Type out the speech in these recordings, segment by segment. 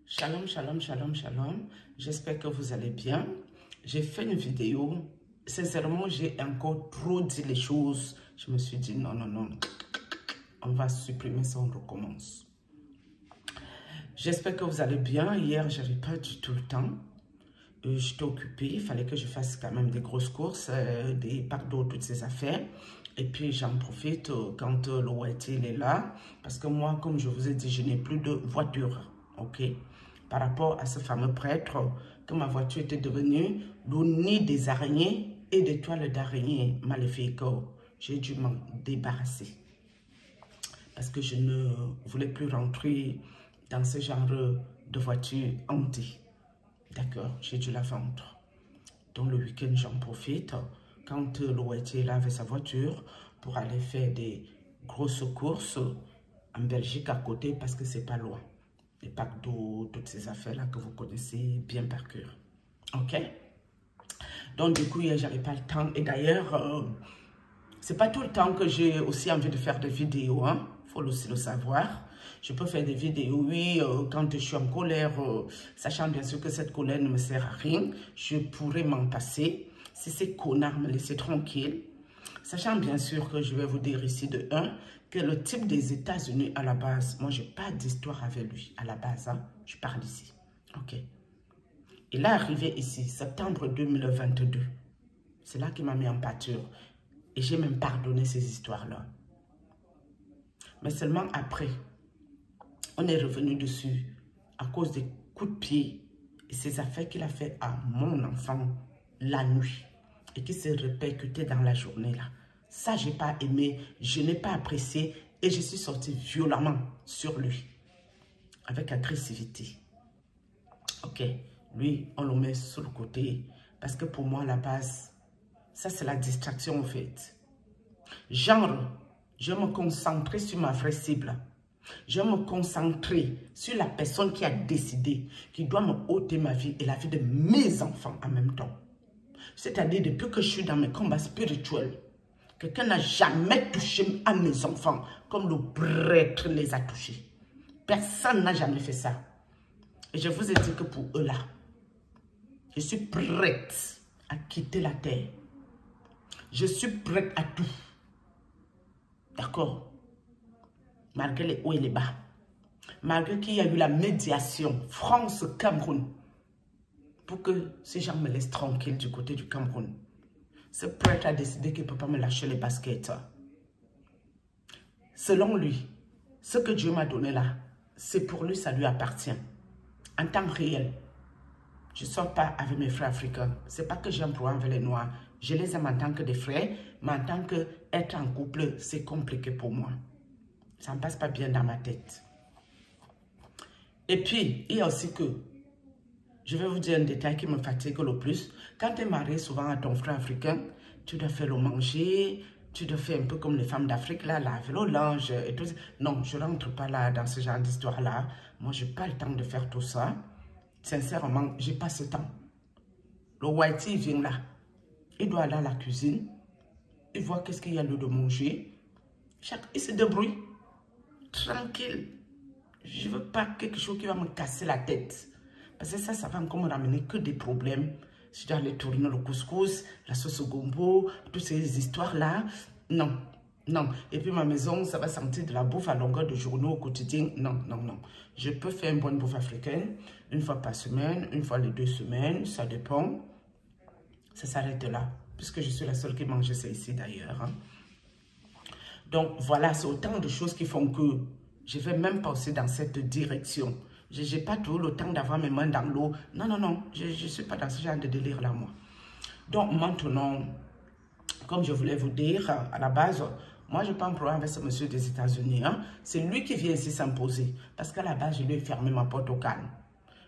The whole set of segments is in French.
Shalom, shalom, shalom, shalom. J'espère que vous allez bien. J'ai fait une vidéo. Sincèrement, j'ai encore trop dit les choses. Je me suis dit non, non, non. On va supprimer ça, on recommence. J'espère que vous allez bien. Hier, je n'avais pas du tout le temps. J'étais occupée. Il fallait que je fasse quand même des grosses courses, des packs d'eau, toutes ces affaires. Et puis, j'en profite quand le Whitey est là. Parce que moi, comme je vous ai dit, je n'ai plus de voiture. OK? Par rapport à ce fameux prêtre, que ma voiture était devenue le nid des araignées et des toiles d'araignées maléfiques. J'ai dû m'en débarrasser. Parce que je ne voulais plus rentrer dans ce genre de voiture hantée. D'accord, j'ai dû la vendre. Donc le week-end, j'en profite. Quand le Whitey est là avec sa voiture pour aller faire des grosses courses en Belgique à côté parce que c'est pas loin. Les packs d'eau, toutes ces affaires-là que vous connaissez bien par cœur. OK? Donc, du coup, hier, j'avais pas le temps. Et d'ailleurs, c'est pas tout le temps que j'ai aussi envie de faire des vidéos. Hein? Faut aussi le savoir. Je peux faire des vidéos, oui, quand je suis en colère, sachant bien sûr que cette colère ne me sert à rien. Je pourrais m'en passer. Si ces connards me laissaient tranquille. Sachant bien sûr que je vais vous dire ici de un, que le type des États-Unis à la base, moi je n'ai pas d'histoire avec lui à la base, hein, je parle ici. OK. Il est arrivé ici, septembre 2022. C'est là qu'il m'a mis en pâture. Et j'ai même pardonné ces histoires-là. Mais seulement après, on est revenu dessus à cause des coups de pied et ces affaires qu'il a fait à mon enfant la nuit et qui se répercutaient dans la journée là. Ça, je n'ai pas aimé, je n'ai pas apprécié et je suis sortie violemment sur lui avec agressivité. OK, lui, on le met sur le côté parce que pour moi, à la base, ça c'est la distraction en fait. Genre, je me concentrer sur ma vraie cible. Je me concentrer sur la personne qui a décidé, qui doit me ôter ma vie et la vie de mes enfants en même temps. C'est-à-dire, depuis que je suis dans mes combats spirituels, quelqu'un n'a jamais touché à mes enfants comme le prêtre les a touchés. Personne n'a jamais fait ça. Et je vous ai dit que pour eux là, je suis prête à quitter la terre. Je suis prête à tout. D'accord? Malgré les hauts et les bas. Malgré qu'il y a eu la médiation France-Cameroun pour que ces gens me laissent tranquille du côté du Cameroun. Ce prêtre a décidé qu'il ne peut pas me lâcher les baskets. Selon lui, ce que Dieu m'a donné là, c'est pour lui, ça lui appartient. En temps réel, je ne sors pas avec mes frères africains. Ce n'est pas que j'ai un problème avec les Noirs. Je les aime en tant que des frères, mais en tant qu'être en couple, c'est compliqué pour moi. Ça ne passe pas bien dans ma tête. Et puis, il y a aussi que, je vais vous dire un détail qui me fatigue le plus. Quand tu es marié souvent à ton frère africain, tu dois faire le manger, tu dois faire un peu comme les femmes d'Afrique, là, laver le linge et tout. Non, je ne rentre pas là dans ce genre d'histoire-là. Moi, je n'ai pas le temps de faire tout ça. Sincèrement, je n'ai pas ce temps. Le Whitey vient là. Il doit aller à la cuisine. Il voit qu'est-ce qu'il y a lieu de manger. Il se débrouille. Tranquille. Je ne veux pas quelque chose qui va me casser la tête. Parce que ça va encore me ramener que des problèmes. Je dois aller tourner le couscous, la sauce au gombo, toutes ces histoires-là. Non, non. Et puis ma maison, ça va sentir de la bouffe à longueur de journée au quotidien. Non, non, non. Je peux faire une bonne bouffe africaine, une fois par semaine, une fois les 2 semaines, ça dépend. Ça s'arrête là, puisque je suis la seule qui mange ça ici d'ailleurs. Hein. Donc voilà, c'est autant de choses qui font que je vais même penser dans cette direction. Je n'ai pas tout le temps d'avoir mes mains dans l'eau. Non, non, non. Je ne suis pas dans ce genre de délire-là, moi. Donc, maintenant, comme je voulais vous dire, à la base, moi, je n'ai pas un problème avec ce monsieur des États-Unis. Hein. C'est lui qui vient ici s'imposer. Parce qu'à la base, je lui ai fermé ma porte au calme.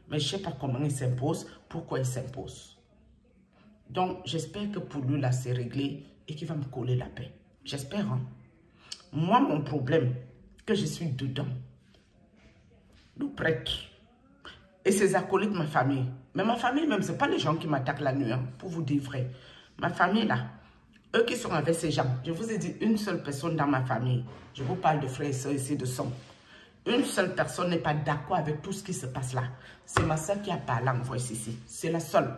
Mais je ne sais pas comment il s'impose, pourquoi il s'impose. Donc, j'espère que pour lui, là, c'est réglé et qu'il va me coller la paix. J'espère, hein. Moi, mon problème, que je suis dedans, le prêtre et ses acolytes, ma famille. Mais ma famille même, ce n'est pas les gens qui m'attaquent la nuit, hein, pour vous dire vrai. Ma famille là, eux qui sont avec ces gens, je vous ai dit une seule personne dans ma famille. Je vous parle de frères et sœurs ici de sang. Une seule personne n'est pas d'accord avec tout ce qui se passe là. C'est ma soeur qui a parlé en voice ici. C'est la seule.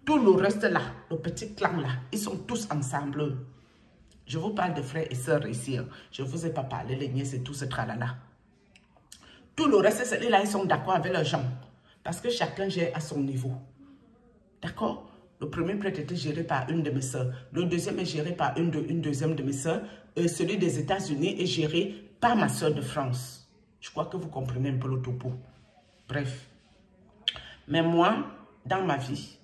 Tout le reste là, le petit clan là, ils sont tous ensemble. Je vous parle de frères et sœurs ici. Je ne vous ai pas parlé, les nièces et tout ce tralala. Tout le reste, c'est là, ils sont d'accord avec leurs gens. Parce que chacun gère à son niveau. D'accord? Le premier prêtre était géré par une de mes sœurs. Le deuxième est géré par une deuxième de mes sœurs. Et celui des États-Unis est géré par ma sœur de France. Je crois que vous comprenez un peu le topo. Bref. Mais moi, dans ma vie,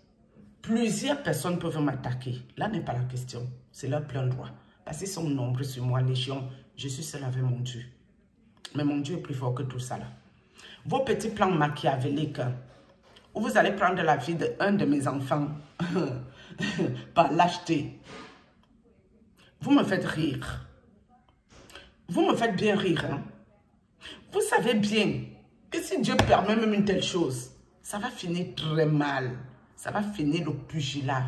plusieurs personnes peuvent m'attaquer. Là n'est pas la question. C'est leur plein droit. Parce qu'ils sont nombreux sur moi, légion. Je suis seul avec mon Dieu. Mais mon Dieu est plus fort que tout ça là. Vos petits plans machiavéliques, où vous allez prendre la vie d'un de mes enfants par lâcheté. Vous me faites rire. Vous me faites bien rire. Hein? Vous savez bien que si Dieu permet même une telle chose, ça va finir très mal. Ça va finir le pugilat.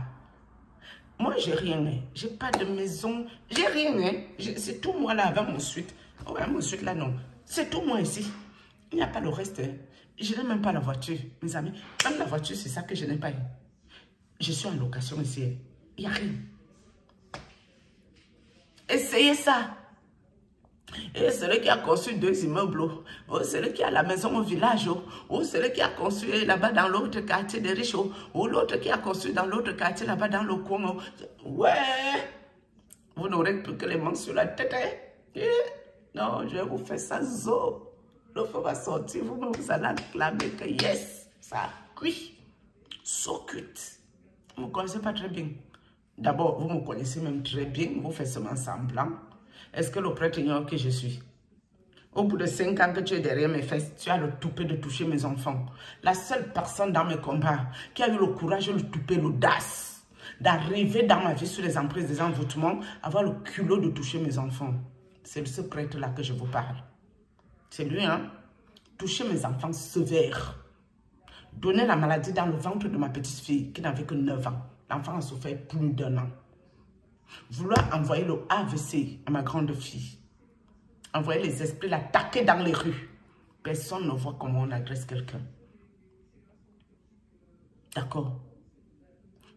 Moi, j'ai rien. Hein. J'ai pas de maison. J'ai rien. Hein. C'est tout moi là avec mon suite. Ouais, mon suite là, non. C'est tout moi ici. Il n'y a pas le reste. Hein. Je n'ai même pas la voiture, mes amis. Même la voiture, c'est ça que je n'ai pas. Je suis en location ici. Il n'y a rien. Essayez ça. Et celui qui a construit 2 immeubles, ou celui qui a la maison au village, ou celui qui a construit là-bas dans l'autre quartier des riches, ou l'autre qui a construit dans l'autre quartier là-bas dans le coin. Ouais, vous n'aurez plus que les mains sur la tête. Hein? Non, je vais vous faire ça, zo. Le feu va sortir, vous allez acclamer que yes, ça a cuit. So cute. Vous ne me connaissez pas très bien. D'abord, vous me connaissez même très bien, vous faites seulement semblant. Est-ce que le prêtre ignore qui je suis? Au bout de 5 ans que tu es derrière mes fesses, tu as le toupet de toucher mes enfants. La seule personne dans mes combats qui a eu le courage, le toupet, l'audace d'arriver dans ma vie sur les emprises des envoûtements, avoir le culot de toucher mes enfants. C'est de ce prêtre-là que je vous parle. C'est lui, hein? Toucher mes enfants sévères. Donner la maladie dans le ventre de ma petite fille qui n'avait que 9 ans. L'enfant a souffert plus d'1 an. Vouloir envoyer le AVC à ma grande fille. Envoyer les esprits l'attaquer dans les rues. Personne ne voit comment on agresse quelqu'un. D'accord?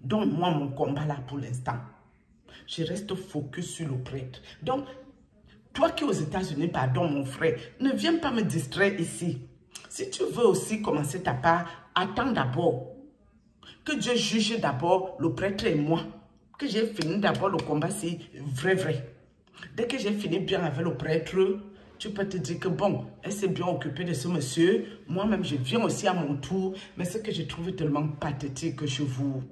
Donc, moi, mon combat là pour l'instant, je reste focus sur le prêtre. Donc, toi qui es aux États-Unis, pardon mon frère, ne viens pas me distraire ici. Si tu veux aussi commencer ta part, attends d'abord. Que Dieu juge d'abord le prêtre et moi. Que j'ai fini d'abord le combat, c'est vrai. Dès que j'ai fini bien avec le prêtre, tu peux te dire que bon, elle s'est bien occupée de ce monsieur. Moi-même, je viens aussi à mon tour. Mais ce que je trouve tellement pathétique chez vous,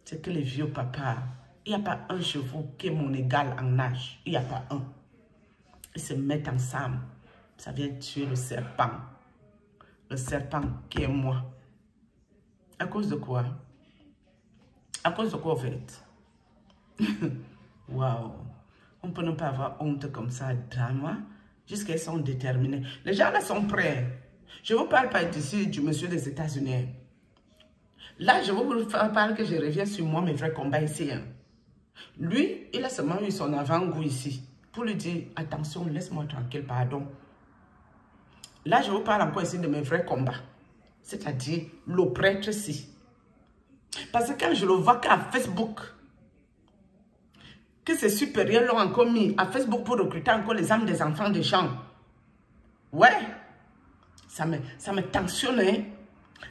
c'est que les vieux papas, il n'y a pas un chez vous qui est mon égal en âge. Il n'y a pas un. Ils se mettent ensemble. Ça vient tuer le serpent. Le serpent qui est moi. À cause de quoi? À cause de quoi, en fait? Waouh! On peut ne pas avoir honte comme ça, drama, jusqu'à ils sont déterminés. Les gens là sont prêts. Je ne vous parle pas d'ici du monsieur des États-Unis. Là, je vous parle que je reviens sur moi, mes vrais combats ici. Hein. Lui, il a seulement eu son avant-goût ici. Pour lui dire, attention, laisse-moi tranquille, pardon. Là, je vous parle encore ici de mes vrais combats. C'est-à-dire, le prêtre-ci. Parce que quand je le vois qu'à Facebook, que ces supérieurs l'ont encore mis à Facebook pour recruter encore les âmes des enfants des gens. Ouais, ça me tensionne, hein?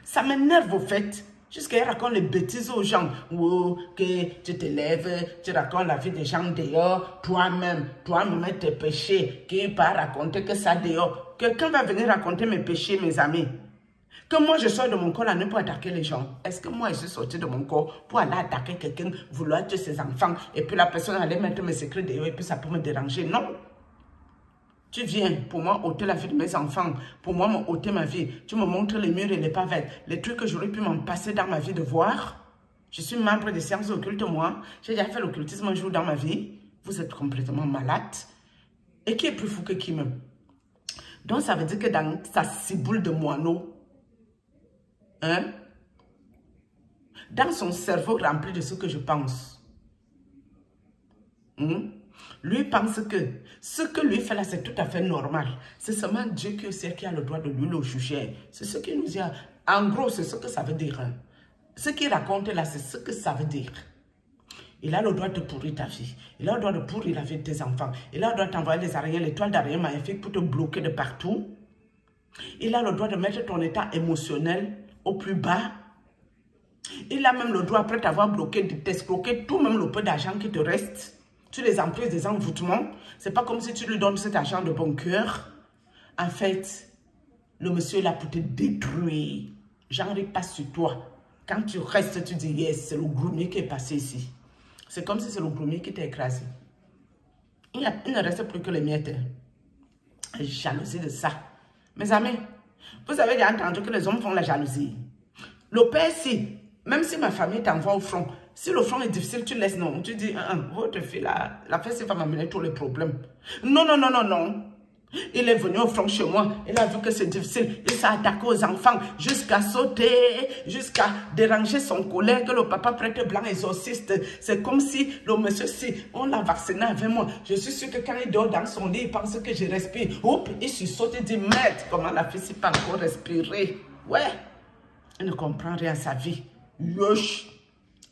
Ça m'énerve au fait. Jusqu'à il raconte les bêtises aux gens. Oh, que tu te lèves, tu racontes la vie des gens dehors, toi-même tes péchés, qui va raconter que ça dehors. Quelqu'un va venir raconter mes péchés, mes amis. Que moi je sors de mon corps là pour attaquer les gens. Est-ce que moi je suis sorti de mon corps pour aller attaquer quelqu'un, vouloir tuer ses enfants, et puis la personne allait mettre mes secrets dehors et puis ça peut me déranger? Non. Tu viens pour moi ôter la vie de mes enfants, pour moi me ôter ma vie. Tu me montres les murs et les pavettes, les trucs que j'aurais pu m'en passer dans ma vie de voir. Je suis membre des sciences occultes, moi. J'ai déjà fait l'occultisme un jour dans ma vie. Vous êtes complètement malade. Et qui est plus fou que qui même? Donc ça veut dire que dans sa ciboule de moineau, hein, dans son cerveau rempli de ce que je pense, Lui pense que ce que lui fait là, c'est tout à fait normal. C'est seulement Dieu qui sait qui a le droit de lui le juger. C'est ce qu'il nous dit. En gros, c'est ce que ça veut dire. Ce qu'il raconte là, c'est ce que ça veut dire. Il a le droit de pourrir ta vie. Il a le droit de pourrir la vie de tes enfants. Il a le droit de t'envoyer les araignées, les toiles d'araignée magnifiques pour te bloquer de partout. Il a le droit de mettre ton état émotionnel au plus bas. Il a même le droit, après t'avoir bloqué, de t'escroquer tout même le peu d'argent qui te reste. Tu les emprises des envoûtements. C'est pas comme si tu lui donnes cet argent de bon cœur. En fait, le monsieur est là pour te détruire. J'en passe sur toi. Quand tu restes, tu dis, yes, c'est le groumier qui est passé ici. C'est comme si c'est le groumier qui t'a écrasé. Il ne reste plus que les miettes. Jalousie de ça. Mes amis, vous avez déjà entendu que les hommes font la jalousie. Le père, si, même si ma famille t'envoie au front, si le front est difficile, tu laisses, non. Tu dis, votre fille, la fête, va m'amener tous les problèmes. Non, non, non, non, non. Il est venu au front chez moi, il a vu que c'est difficile, il s'est attaqué aux enfants jusqu'à sauter, jusqu'à déranger son collègue, le papa prêtre blanc exorciste. C'est comme si le monsieur, si on l'a vacciné avec moi, je suis sûr que quand il dort dans son lit, il pense que je respire. Oups, il se saute et dit, merde, comment la fille ne peut pas encore respirer. Ouais, il ne comprend rien à sa vie. Yosh,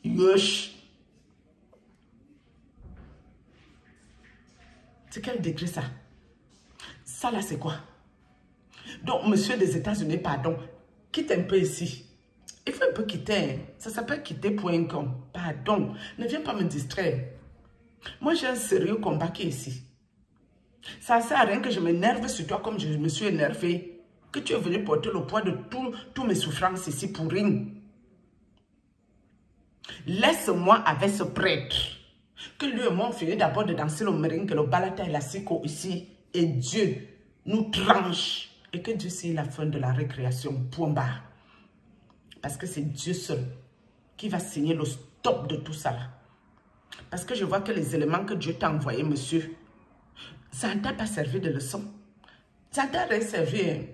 yosh. C'est quel degré ça? Ça là, c'est quoi? Donc, monsieur des États-Unis, pardon, quitte un peu ici. Il faut un peu quitter. Ça s'appelle quitter.com. Pardon, ne viens pas me distraire. Moi, j'ai un sérieux combat qui est ici. Ça ne sert à rien que je m'énerve sur toi comme je me suis énervé. Que tu es venu porter le poids de toutes mes souffrances ici pour rien. Laisse-moi avec ce prêtre. Que lui et moi, on finit d'abord de danser le merengue, le balata et la siko ici. Et Dieu nous tranche. Et que Dieu c'est la fin de la récréation. Point barre. Parce que c'est Dieu seul qui va signer le stop de tout ça là. Parce que je vois que les éléments que Dieu t'a envoyés, monsieur, ça ne t'a pas servi de leçon. Ça t'a rien servi.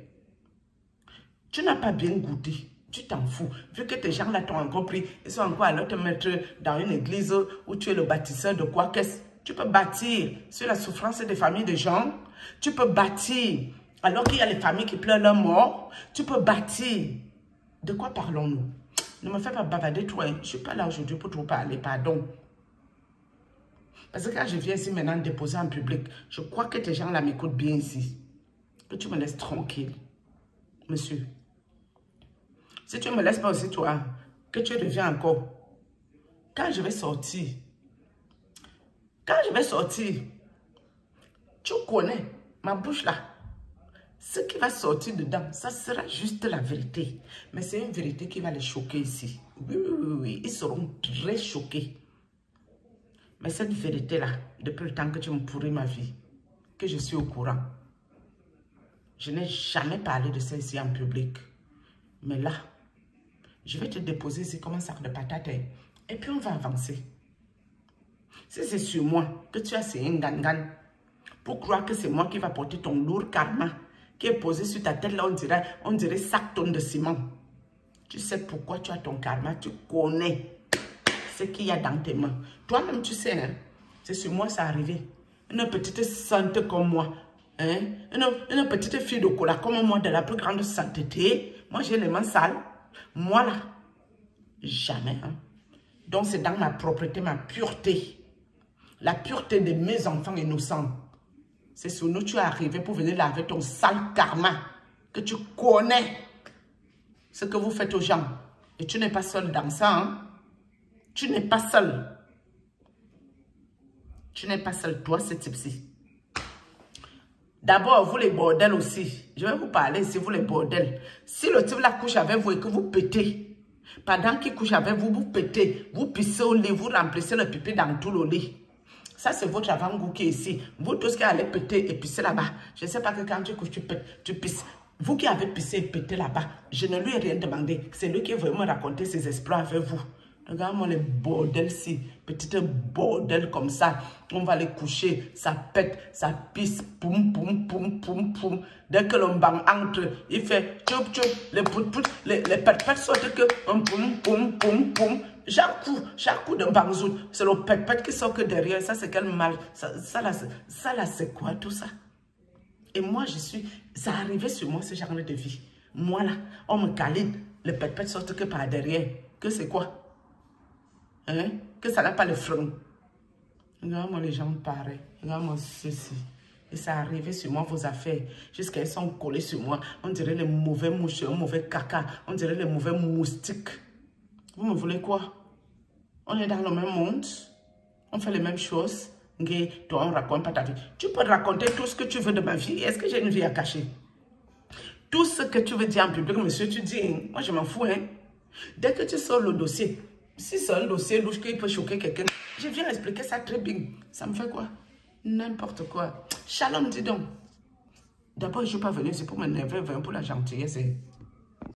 Tu n'as pas bien goûté. Tu t'en fous. Vu que tes gens là t'ont encore pris, ils sont encore allés te mettre dans une église où tu es le bâtisseur de quoi qu'est-ce. Tu peux bâtir sur la souffrance des familles de gens. Tu peux bâtir alors qu'il y a les familles qui pleurent leur mort. Tu peux bâtir. De quoi parlons-nous? Ne me fais pas bavarder toi. Je ne suis pas là aujourd'hui pour te parler, pardon. Parce que quand je viens ici maintenant déposer en public, je crois que tes gens là m'écoutent bien ici. Que tu me laisses tranquille. Monsieur. Si tu ne me laisses pas aussi toi, que tu reviens encore. Quand je vais sortir, tu connais ma bouche là. Ce qui va sortir dedans, ça sera juste la vérité. Mais c'est une vérité qui va les choquer ici. Oui, oui, oui, oui. Ils seront très choqués. Mais cette vérité-là, depuis le temps que tu me pourris ma vie, que je suis au courant, je n'ai jamais parlé de ça ici en public. Mais là, je vais te déposer ici comme un sac de patates. Et puis on va avancer. Si c'est sur moi que tu as essayé un gangan, pour croire que c'est moi qui va porter ton lourd karma, qui est posé sur ta tête, là on dirait 5 tonnes de ciment. Tu sais pourquoi tu as ton karma, tu connais ce qu'il y a dans tes mains. Toi-même tu sais, hein, c'est sur moi ça arrivé. Une petite sainte comme moi, hein? Une petite fille de cola comme moi, de la plus grande sainteté. Moi j'ai les mains sales. Moi là, jamais. Hein? Donc c'est dans ma propreté, ma pureté. La pureté de mes enfants innocents. C'est sur nous tu es arrivé pour venir laver ton sale karma. Que tu connais ce que vous faites aux gens. Et tu n'es pas seul dans ça. Hein? Tu n'es pas seul. Tu n'es pas seul, toi, ce type-ci. D'abord, vous les bordels aussi. Je vais vous parler ici, vous les bordels. Si le type là couche avec vous et que vous pétez, pendant qu'il couche avec vous, vous pétez, vous pissez au lit, vous remplissez le pipi dans tout le lit. Ça, c'est votre avant-goût qui est ici. Vous tous qui allez péter et pisser là-bas. Je ne sais pas que quand tu couches, tu pètes, tu pisses. Vous qui avez pissé et pété là-bas, je ne lui ai rien demandé. C'est lui qui veut me raconter ses exploits avec vous. Regarde-moi les bordels-ci. Petite bordel comme ça. On va les coucher. Ça pète, ça pisse. Poum, poum, poum, poum, poum. Dès que l'on bang entre, il fait tchoup, tchoup. Les pout, pout. Les pète-pète sortent que poum, poum, poum, poum. Chaque coup de bangzout, c'est le pète-pète qui sort que derrière. Ça, c'est quel mal. Ça là, c'est quoi tout ça? Et moi, ça arrivait sur moi, ce genre de vie. Moi, là, on me câline. Les pète-pète sortent que par derrière. Que c'est quoi? Hein? Que ça n'a pas le front. Regarde-moi les gens pareils. Regarde-moi ceci. Et ça arrivait sur moi, vos affaires. Jusqu'à ils sont collés sur moi. On dirait les mauvais mouches, un mauvais caca. On dirait les mauvais moustiques. Vous me voulez quoi? On est dans le même monde. On fait les mêmes choses. Toi, on ne raconte pas ta vie. Tu peux raconter tout ce que tu veux de ma vie. Est-ce que j'ai une vie à cacher? Tout ce que tu veux dire en public, monsieur, tu dis. Hein? Moi, je m'en fous. Hein? Dès que tu sors le dossier, si c'est un dossier louche qui peut choquer quelqu'un, je viens expliquer ça très bien. Ça me fait quoi? N'importe quoi. Shalom, dis donc. D'abord, je ne suis pas venu, c'est pour m'énerver, pour la gentillesse.